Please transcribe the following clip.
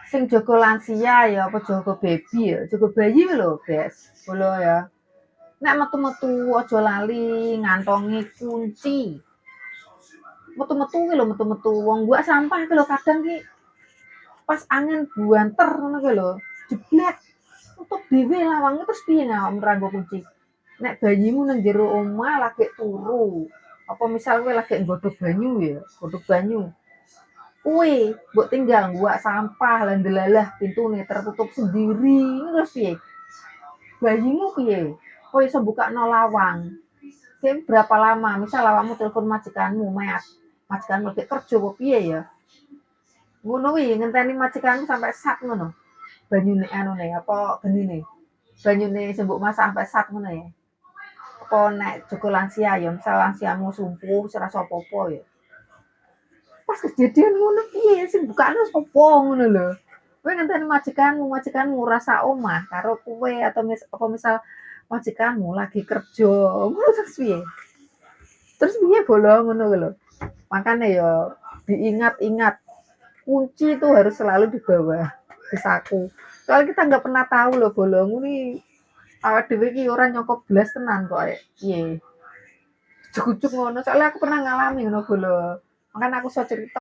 Sing jaga lansia ya apa jaga baby ya, jaga bayi lho, Bes. Bolo ya. Nek metu-metu aja lali ngantongi kunci. Metu-metu ki lho, metu-metu wong gua sampah ki lho kadang ki pas angin buanter ngono ki lho, jeblek tutup dhewe lawange terus piye nek ora nggo kunci. Nek bayimu nang jero omah lagi turu, apa misal kowe lagi nggodhog banyu ya, godhog banyu. Kuwi mbok tinggal ngguak sampah lah ndelalah pintune tertutup sendiri, terus piye? Bayimu piye? Kowe iso mbukakno lawang. Sing berapa lama? Misal awakmu telepon majikanmu, Mat. Majikanmu lagi kerja apa piye ya? Ngono kuwi ngenteni majikanmu sampai sak ngono. Banyune anune apa genine? Banyune sing mbok masak sampai sak ngono ya. Apa nek jaga lansia ya, misal lansiamu lumpuh wis ora iso apa-apa ya. Pas kejadian ngono piye sing bukakno sapa ngono lho. Kowe ngenteni majikanmu, majikanmu ora sak omah karo kowe atau apa misal majikanmu lagi kerja, ngono terus piye? Terus piye bolong ngono lho. Makanya ya diingat-ingat kunci itu harus selalu dibawa di saku. Soalnya kita nggak pernah tahu loh bolong ini awak dhewe iki ora nyokop blas tenan kok piye. Cucuk ngono soalnya aku pernah ngalami ngono bolong. Makanya aku iso cerita